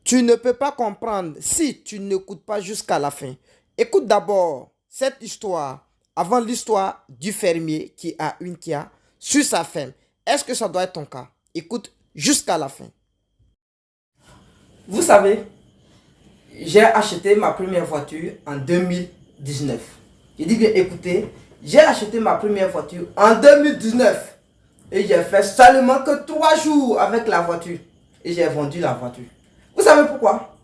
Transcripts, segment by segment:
Tu ne peux pas comprendre si tu n'écoutes pas jusqu'à la fin. Écoute d'abord cette histoire avant l'histoire du fermier qui a une Kia sur sa ferme. Est-ce que ça doit être ton cas? Écoute jusqu'à la fin. Vous savez, j'ai acheté ma première voiture en 2019. Je dis bien écoutez, j'ai acheté ma première voiture en 2019. Et j'ai fait seulement que 3 jours avec la voiture. Et j'ai vendu la voiture. Vous savez pourquoi?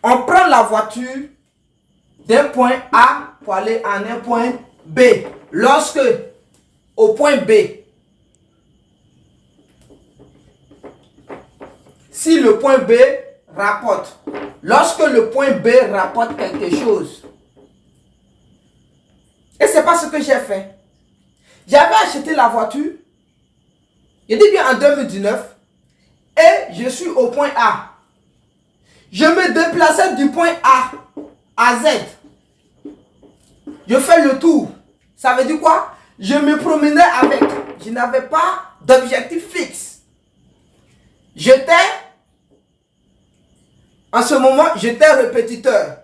On prend la voiture d'un point A pour aller à un point B. Lorsque, au point B, si le point B rapporte, lorsque le point B rapporte quelque chose, et c'est pas ce que j'ai fait. J'avais acheté la voiture, je dis bien en 2019, et je suis au point A. Je me déplaçais du point A à Z. Je fais le tour. Ça veut dire quoi? Je me promenais avec. Je n'avais pas d'objectif fixe. En ce moment, j'étais répétiteur.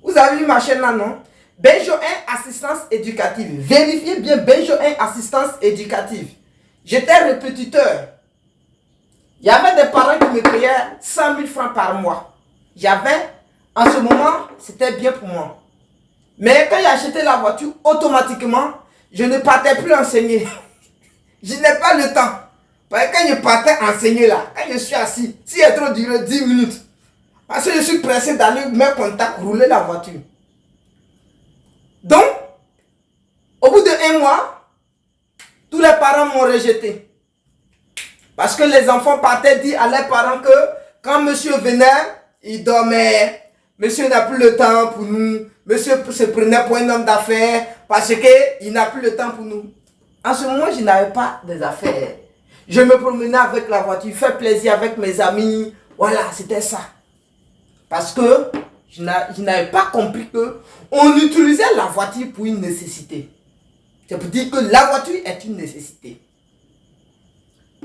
Vous avez vu ma chaîne là, non? Benjo 1 Assistance Éducative. Vérifiez bien Benjo 1 Assistance Éducative. J'étais répétiteur. Il y avait des parents qui me payaient 100 000 francs par mois. En ce moment, c'était bien pour moi. Mais quand j'ai acheté la voiture, automatiquement, je ne partais plus enseigner. Je n'ai pas le temps. Parce que quand je partais enseigner là, quand je suis assis, si elle trop duré 10 minutes, parce que je suis pressé d'aller mettre contact, rouler la voiture. Donc, au bout de 1 mois, tous les parents m'ont rejeté. Parce que les enfants partaient dire à leurs parents que quand monsieur venait, il dormait. Monsieur n'a plus le temps pour nous. Monsieur se prenait pour un homme d'affaires parce qu'il n'a plus le temps pour nous. En ce moment, je n'avais pas des affaires. Je me promenais avec la voiture, faire plaisir avec mes amis. Voilà, c'était ça. Parce que je n'avais pas compris qu'on utilisait la voiture pour une nécessité. C'est pour dire que la voiture est une nécessité.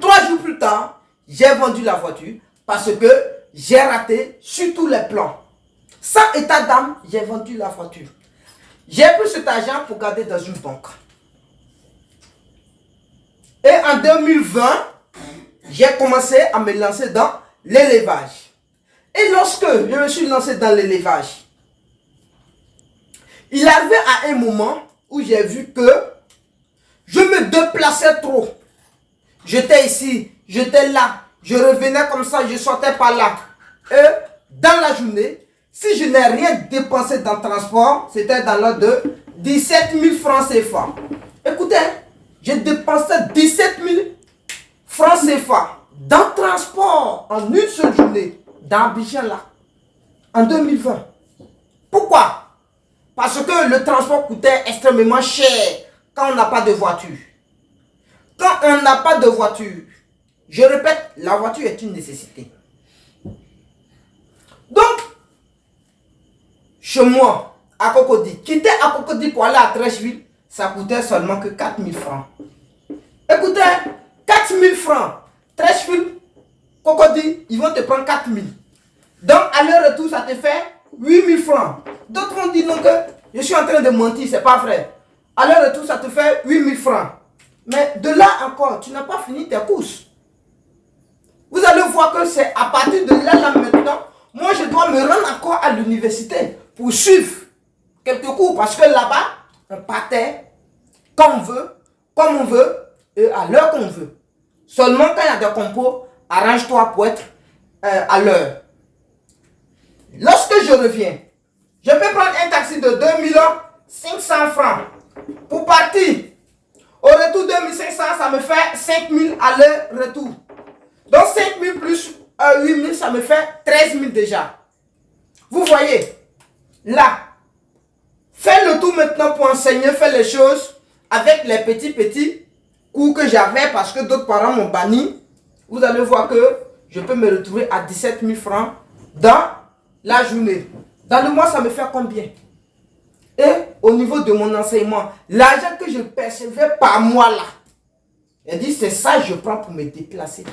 3 jours plus tard, j'ai vendu la voiture parce que j'ai raté sur tous les plans. Sans état d'âme, j'ai vendu la voiture. J'ai pris cet argent pour garder dans une banque. Et en 2020, j'ai commencé à me lancer dans l'élevage. Et lorsque je me suis lancé dans l'élevage, il arrivait à un moment où j'ai vu que je me déplaçais trop. J'étais ici, j'étais là, je revenais comme ça, je sortais par là. Et dans la journée, si je n'ai rien dépensé dans le transport, c'était dans l'ordre de 17 000 francs CFA. Écoutez, j'ai dépensé 17 000 francs CFA dans le transport en une seule journée, dans Abidjan là, en 2020. Pourquoi? Parce que le transport coûtait extrêmement cher quand on n'a pas de voiture. Quand on n'a pas de voiture, je répète, la voiture est une nécessité. Donc, chez moi, à Cocody, quitter à Cocody pour aller à Trècheville, ça coûtait seulement que 4 000 francs. Écoutez, 4 000 francs, Trècheville, Cocody, ils vont te prendre 4 000. Donc, à leur retour, ça te fait 8 000 francs. D'autres vont dire non que je suis en train de mentir, c'est pas vrai. À leur retour, ça te fait 8 000 francs. Mais de là encore, tu n'as pas fini tes courses. Vous allez voir que c'est à partir de là maintenant, moi je dois me rendre encore à l'université pour suivre quelques cours. Parce que là-bas, on partait quand on veut, comme on veut et à l'heure qu'on veut. Seulement quand il y a des compos, arrange-toi pour être à l'heure. Lorsque je reviens, je peux prendre un taxi de 2 500 francs pour partir. Au retour 2500, ça me fait 5000 aller-retour. Donc 5000 plus 8000, ça me fait 13 000 déjà. Vous voyez, là, fais le tour maintenant pour enseigner, faire les choses avec les petits cours que j'avais parce que d'autres parents m'ont banni. Vous allez voir que je peux me retrouver à 17 000 francs dans la journée. Dans le mois, ça me fait combien? Et au niveau de mon enseignement, l'argent que je percevais par mois là, elle dit c'est ça que je prends pour me déplacer.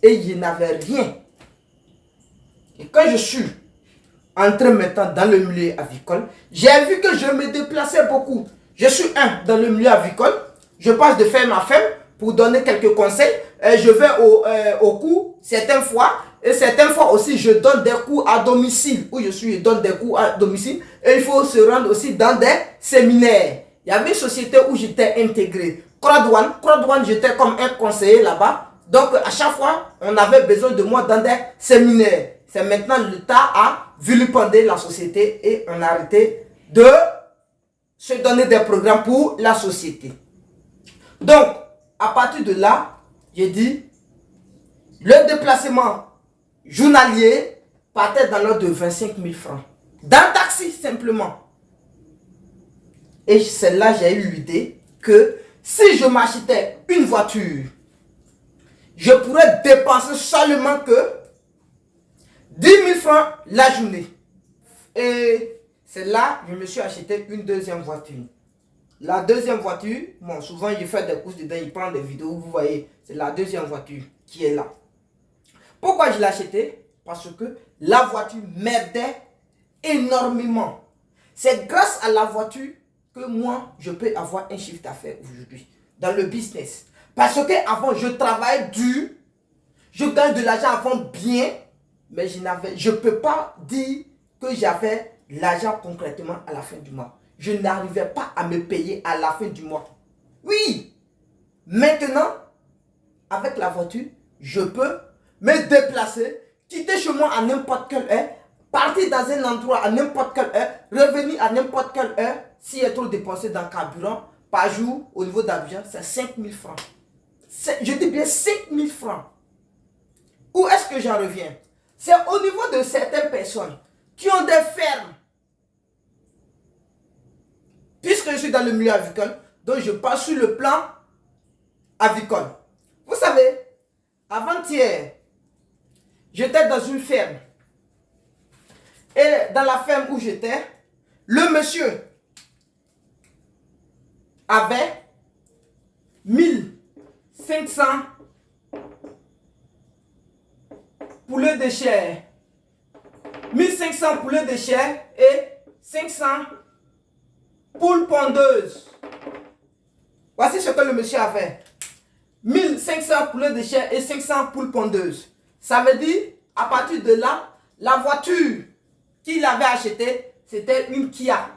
Et je n'avais rien. Et quand je suis entré maintenant dans le milieu avicole, j'ai vu que je me déplaçais beaucoup. Je suis dans le milieu avicole. Je passe de ferme à ferme pour donner quelques conseils. Je vais au cours certaines fois. Et certaines fois aussi, je donne des cours à domicile. Où je donne des cours à domicile. Et il faut se rendre aussi dans des séminaires. Il y avait une société où j'étais intégré. Croix-Douane, j'étais comme un conseiller là-bas. Donc, à chaque fois, on avait besoin de moi dans des séminaires. C'est maintenant l'État a vilipendé la société et on a arrêté de se donner des programmes pour la société. Donc, à partir de là, j'ai dit, le déplacement journalier partait dans l'ordre de 25 000 francs. Dans le taxi, simplement. Et c'est là que j'ai eu l'idée que si je m'achetais une voiture, je pourrais dépenser seulement que 10 000 francs la journée. Et c'est là que je me suis acheté une deuxième voiture. La deuxième voiture, bon, souvent je fais des courses dedans, il prend des vidéos, vous voyez, c'est la deuxième voiture qui est là. Pourquoi je l'ai acheté? Parce que la voiture m'aidait énormément. C'est grâce à la voiture que moi, je peux avoir un chiffre d'affaires aujourd'hui dans le business. Parce que avant je travaille dur, je gagne de l'argent avant bien, mais je ne peux pas dire que j'avais l'argent concrètement à la fin du mois. Je n'arrivais pas à me payer à la fin du mois. Oui, maintenant, avec la voiture, je peux me déplacer, quitter chez moi à n'importe quelle heure, partir dans un endroit à n'importe quelle heure, revenir à n'importe quelle heure. S'il est trop dépensé dans le carburant, par jour, au niveau d'Abidjan, c'est 5 000 francs. Je dis bien 5 000 francs. Où est-ce que j'en reviens? C'est au niveau de certaines personnes qui ont des fermes. Puisque je suis dans le milieu avicole, donc je passe sur le plan avicole. Vous savez, avant-hier, j'étais dans une ferme. Et dans la ferme où j'étais, le monsieur avait 1500 poulets de chair. 1500 poulets de chair et 500 poules pondeuses. Voici ce que le monsieur avait. 1500 poulets de chair et 500 poules pondeuses. Ça veut dire, à partir de là, la voiture qu'il avait achetée, c'était une Kia.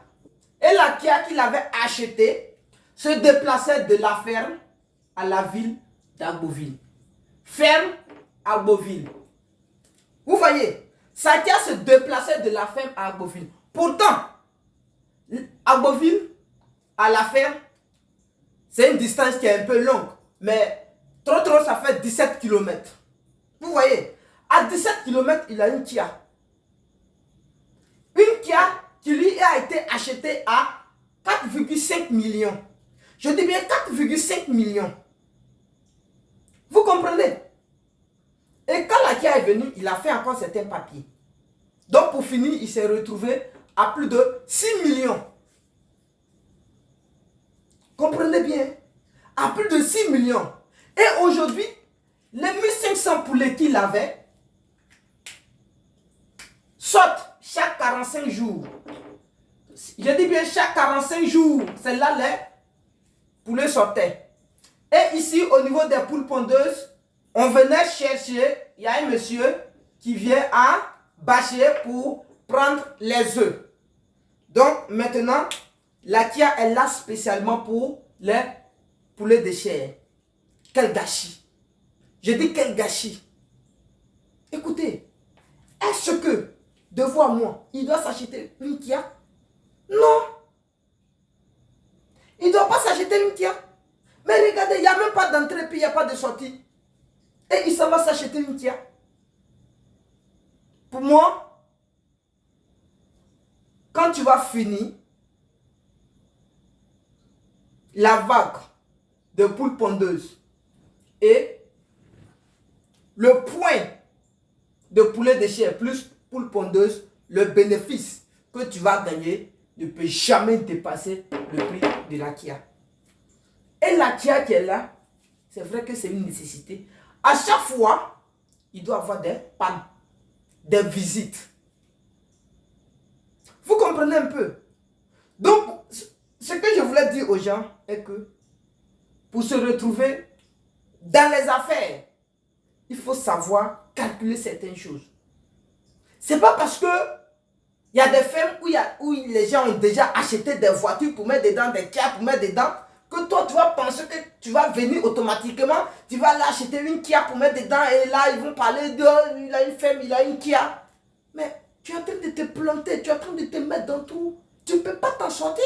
Et la Kia qu'il avait achetée se déplaçait de la ferme à la ville d'Agboville. Ferme Agboville. Vous voyez, sa Kia se déplaçait de la ferme à Agboville. Pourtant, Agboville à la ferme, c'est une distance qui est un peu longue. Mais trop, ça fait 17 km. Vous voyez, à 17 km, il a une Kia. Une Kia qui lui a été achetée à 4,5 millions. Je dis bien 4,5 millions. Vous comprenez? Et quand la Kia est venue, il a fait encore certains papiers. Donc pour finir, il s'est retrouvé à plus de 6 millions. Comprenez bien? À plus de 6 millions. Et aujourd'hui, les 1500 poulets qu'il avait sortent chaque 45 jours. Je dis bien chaque 45 jours. C'est là les poulets sortaient. Et ici, au niveau des poules pondeuses, on venait chercher, il y a un monsieur qui vient à bâcher pour prendre les œufs. Donc maintenant, la Kia est là spécialement pour les poulets de chair. Quel gâchis. Je dis quel gâchis. Écoutez, est-ce que, de voir moi, il doit s'acheter une Kia? Non. Il ne doit pas s'acheter une Kia. Mais regardez, il n'y a même pas d'entrée, puis il n'y a pas de sortie. Et il s'en va s'acheter une Kia. Pour moi, quand tu vas finir la vague de poules pondeuses et le point de poulet de chair plus poule pondeuse, le bénéfice que tu vas gagner ne peut jamais dépasser le prix de la Kia. Et la Kia qui est là, c'est vrai que c'est une nécessité. À chaque fois il doit avoir des pannes, des visites. Vous comprenez un peu? Donc, ce que je voulais dire aux gens est que pour se retrouver dans les affaires, il faut savoir calculer certaines choses. C'est pas parce que il y a des fermes où les gens ont déjà acheté des voitures pour mettre dedans, des Kia pour mettre dedans, que toi tu vas penser que tu vas venir automatiquement, tu vas aller acheter une Kia pour mettre dedans et là ils vont parler de il a une ferme, il a une Kia. Mais tu es en train de te planter, tu es en train de te mettre dans tout. Tu ne peux pas t'en sortir.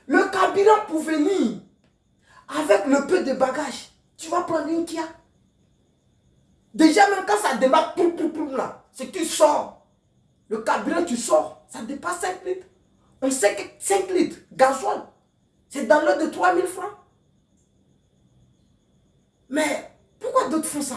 Le carburant pour venir, avec le peu de bagages, tu vas prendre une Kia. Déjà même quand ça démarre, là, c'est que tu sors. Le carburant, tu sors, ça dépasse 5 litres. On sait que 5 litres, gasoil, c'est dans l'ordre de 3 000 francs. Mais pourquoi d'autres font ça?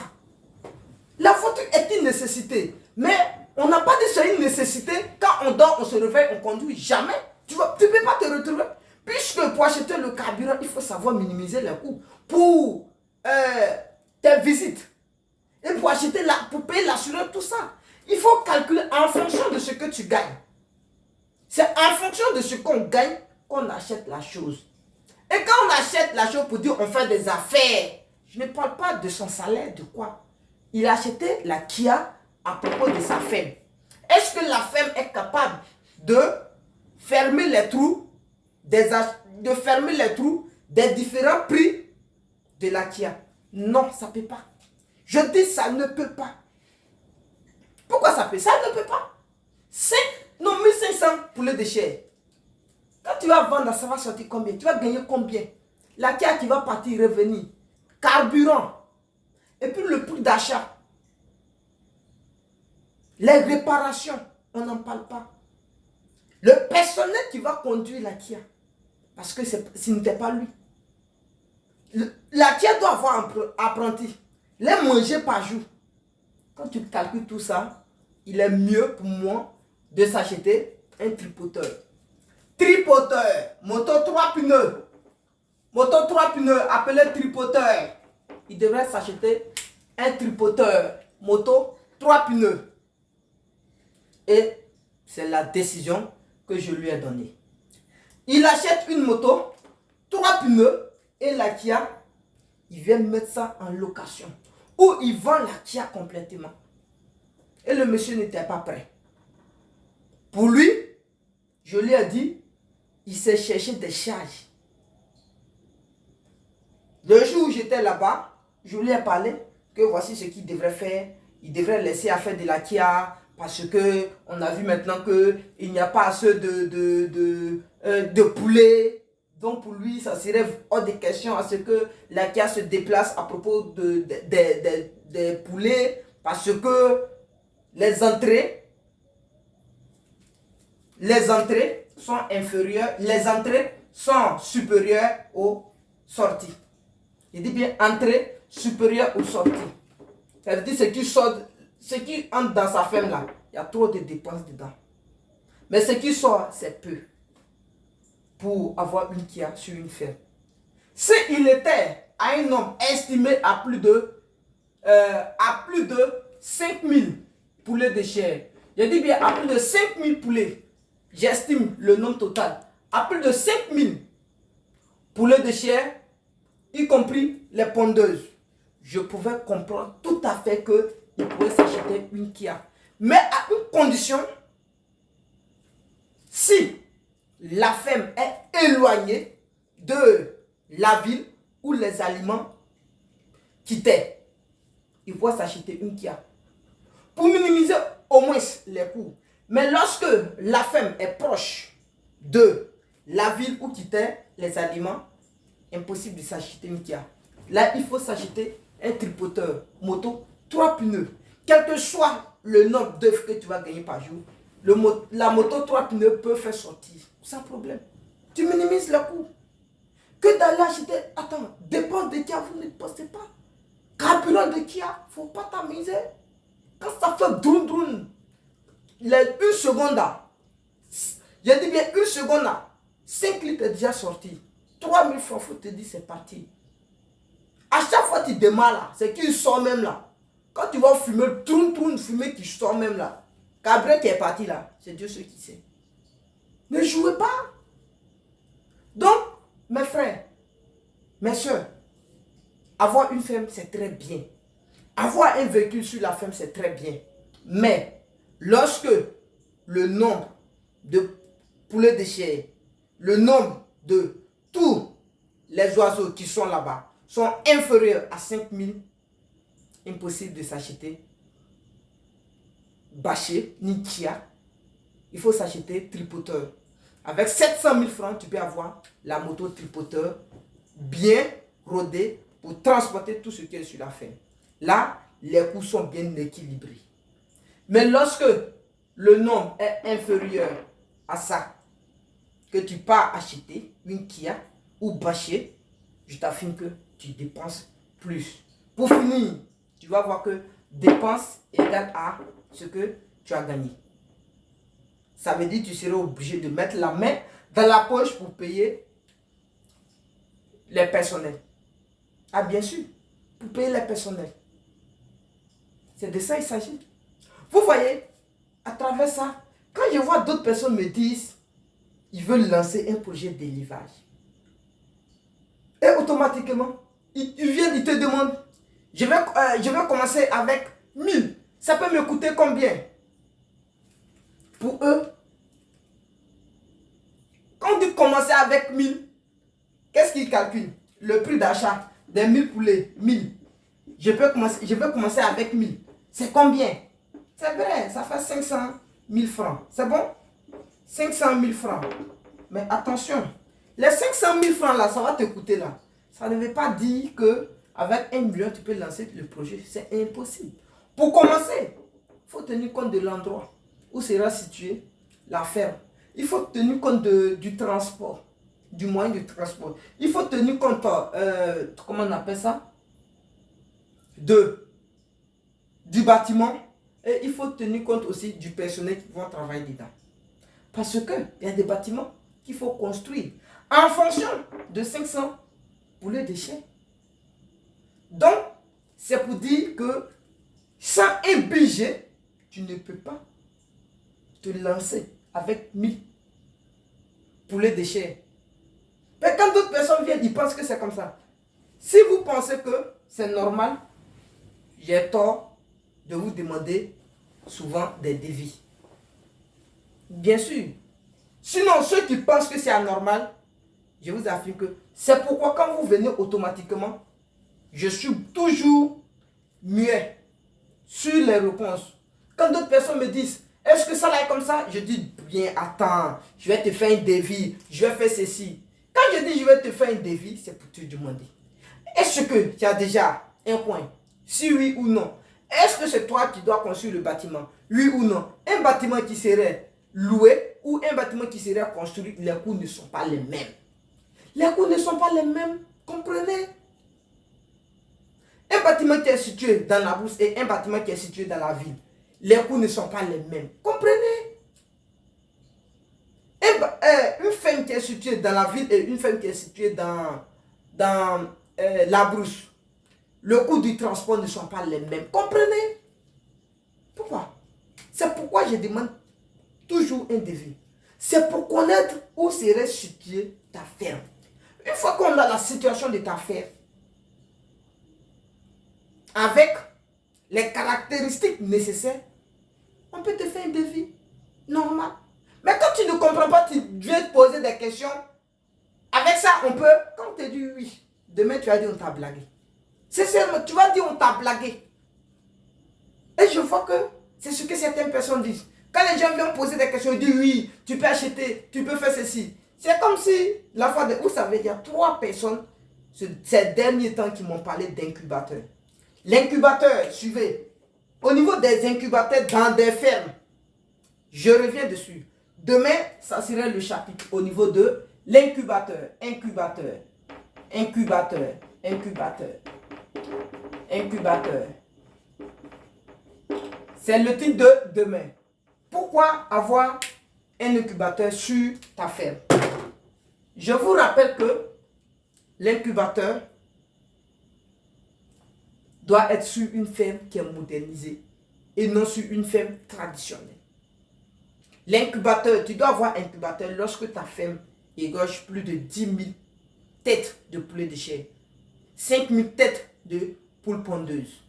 La voiture est une nécessité. Mais on n'a pas dit que c'est une nécessité. Quand on dort, on se réveille, on conduit. Jamais. Tu ne peux pas te retrouver. Puisque pour acheter le carburant, il faut savoir minimiser les coûts. Pour tes visites. Et pour acheter, pour payer l'assurance, tout ça. Il faut calculer en fonction de ce que tu gagnes. C'est en fonction de ce qu'on gagne qu'on achète la chose. Et quand on achète la chose pour dire on fait des affaires, je ne parle pas de son salaire, de quoi. Il a acheté la Kia à propos de sa femme. Est-ce que la femme est capable de fermer les trous des différents prix de la Kia? Non, ça ne peut pas. Je dis ça ne peut pas. Pourquoi ça peut? Ça ne peut pas. 1500 pour le déchet. Quand tu vas vendre, ça va sortir combien? Tu vas gagner combien? La Kia qui va partir, revenir. Carburant. Et puis le prix d'achat. Les réparations. On n'en parle pas. Le personnel qui va conduire la Kia. Parce que ce n'était pas lui. La Kia doit avoir un apprenti. Les manger par jour. Quand tu calcules tout ça, il est mieux pour moi de s'acheter un tripoteur. Tripoteur, moto 3 pneus. Moto 3 pneus, appelé tripoteur. Il devrait s'acheter un tripoteur, moto 3 pneus. Et c'est la décision que je lui ai donnée. Il achète une moto, 3 pneus et la Kia, il vient mettre ça en location. Ou il vend la Kia complètement. Et le monsieur n'était pas prêt. Pour lui, je lui ai dit, il s'est cherché des charges. Le jour où j'étais là-bas, je lui ai parlé que voici ce qu'il devrait faire. Il devrait laisser à faire de la Kia parce que on a vu maintenant qu'il n'y a pas assez de poulets. Donc pour lui, ça serait hors de question à ce que la Kia se déplace à propos des poulets parce que les entrées sont inférieures, les entrées sont supérieures aux sorties. Il dit bien entrée supérieure aux sorties. Ça veut dire ce qui entre dans sa ferme là, il y a trop de dépenses dedans. Mais ce qui sort, c'est peu. Pour avoir une Kia sur une ferme. S'il était à un homme estimé à plus de 5000 poulets de chair, je dis bien à plus de 5000 poulets, j'estime le nombre total, à plus de 5000 poulets de chair, y compris les pondeuses, je pouvais comprendre tout à fait qu'il pouvait s'acheter une Kia. Mais à une condition, si la ferme est éloignée de la ville où les aliments quittaient, il faut s'acheter une Kia. Pour minimiser au moins les coûts. Mais lorsque la ferme est proche de la ville où quittaient les aliments, impossible de s'acheter une Kia. Là, il faut s'acheter un tripoteur moto, 3 pneus. Quel que soit le nombre d'œufs que tu vas gagner par jour, la moto 3 pneus peut faire sortir sans problème. Tu minimises le coût. Que d'aller acheter, attends, dépense de Kia, vous ne pensez pas. Carburant de Kia, il ne faut pas t'amuser. Quand ça fait droun droun, une seconde là, je dis bien une seconde là, 5 litres est déjà sorti. 3000 francs, il faut te dire c'est parti. À chaque fois que tu démarres là, c'est qu'il sort même là. Quand tu vas fumer, tourne, fumer qui sort même là. Gabriel qui est parti là, c'est Dieu seul qui sait. Ne jouez pas. Donc, mes frères, mes soeurs, avoir une ferme, c'est très bien. Avoir un véhicule sur la ferme, c'est très bien. Mais, lorsque le nombre de poulets de chair, le nombre de tous les oiseaux qui sont là-bas sont inférieurs à 5000, impossible de s'acheter bâché ni chia. Il faut s'acheter tripoteur. Avec 700 000 francs, tu peux avoir la moto tripoteur bien rodée pour transporter tout ce qui est sur la ferme. Là, les coûts sont bien équilibrés. Mais lorsque le nombre est inférieur à ça, que tu pars acheter une Kia ou bâcher, je t'affirme que tu dépenses plus. Pour finir, tu vas voir que dépense égale à ce que tu as gagné. Ça veut dire que tu seras obligé de mettre la main dans la poche pour payer les personnels. Ah bien sûr, pour payer les personnels. C'est de ça qu'il s'agit. Vous voyez, à travers ça, quand je vois d'autres personnes me disent, ils veulent lancer un projet d'élevage. Et automatiquement, ils viennent, ils te demandent, je vais commencer avec 1000. Ça peut me coûter combien? Pour eux, quand on dit commencer avec 1000, qu'est-ce qu'ils calculent? Le prix d'achat des 1000 poulets, 1000. Je vais commencer avec 1000. C'est combien? C'est vrai, ça fait 500 000 francs. C'est bon? 500 000 francs. Mais attention, les 500 000 francs là, ça va te coûter là. Ça ne veut pas dire qu'avec 1 million, tu peux lancer le projet. C'est impossible. Pour commencer, il faut tenir compte de l'endroit où sera située la ferme. Il faut tenir compte du transport, du moyen de transport. Il faut tenir compte, comment on appelle ça? Du bâtiment. Et il faut tenir compte aussi du personnel qui vont travailler dedans. Parce qu'il y a des bâtiments qu'il faut construire en fonction de 500 poulets de chair. Donc, c'est pour dire que sans un budget, tu ne peux pas te lancer avec 1000 poulets de chair. Mais quand d'autres personnes viennent, ils pensent que c'est comme ça. Si vous pensez que c'est normal, j'ai tort de vous demander souvent des devis. Bien sûr. Sinon, ceux qui pensent que c'est anormal, je vous affirme que c'est pourquoi quand vous venez automatiquement, je suis toujours muet sur les réponses. Quand d'autres personnes me disent, est-ce que ça là est comme ça? Je dis, bien, attends, je vais te faire un devis, je vais faire ceci. Quand je dis, je vais te faire un devis, c'est pour te demander, est-ce que tu as déjà un point? Si oui ou non. Est-ce que c'est toi qui dois construire le bâtiment? Oui ou non? Un bâtiment qui serait loué ou un bâtiment qui serait construit, les coûts ne sont pas les mêmes. Les coûts ne sont pas les mêmes, comprenez? Un bâtiment qui est situé dans la brousse et un bâtiment qui est situé dans la ville, les coûts ne sont pas les mêmes, comprenez? Une ferme qui est située dans la ville et une ferme qui est située dans la brousse, le coût du transport ne sont pas les mêmes, comprenez? Pourquoi? C'est pourquoi je demande toujours un devis. C'est pour connaître où serait située ta ferme. Une fois qu'on a la situation de ta ferme, avec les caractéristiques nécessaires, on peut te faire un devis normal. Mais quand tu ne comprends pas, tu viens te poser des questions. Avec ça, on peut, quand on te dit oui, demain tu vas dire on t'a blagué. C'est seulement, tu vas dire on t'a blagué. Et je vois que c'est ce que certaines personnes disent. Quand les gens viennent poser des questions, ils disent oui, tu peux acheter, tu peux faire ceci. C'est comme si, la fois de, vous savez, il y a 3 personnes ces derniers temps qui m'ont parlé d'incubateur. L'incubateur, suivez, au niveau des incubateurs dans des fermes, je reviens dessus. Demain, ça serait le chapitre au niveau de l'incubateur, incubateur, incubateur, incubateur, incubateur. C'est le titre de demain. Pourquoi avoir un incubateur sur ta ferme? Je vous rappelle que l'incubateur doit être sur une ferme qui est modernisée et non sur une ferme traditionnelle. L'incubateur, tu dois avoir un incubateur lorsque ta ferme égorge plus de 10 000 têtes de poulet de chair, 5 000 têtes de poules pondeuses.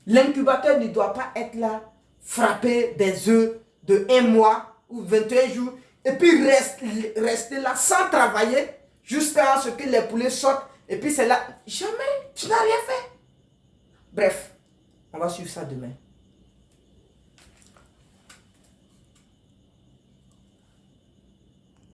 L'incubateur ne doit pas être là, frapper des œufs de 1 mois ou 21 jours et puis rester là sans travailler jusqu'à ce que les poulets sortent et puis c'est là. Jamais, tu n'as rien fait. Bref, on va suivre ça demain.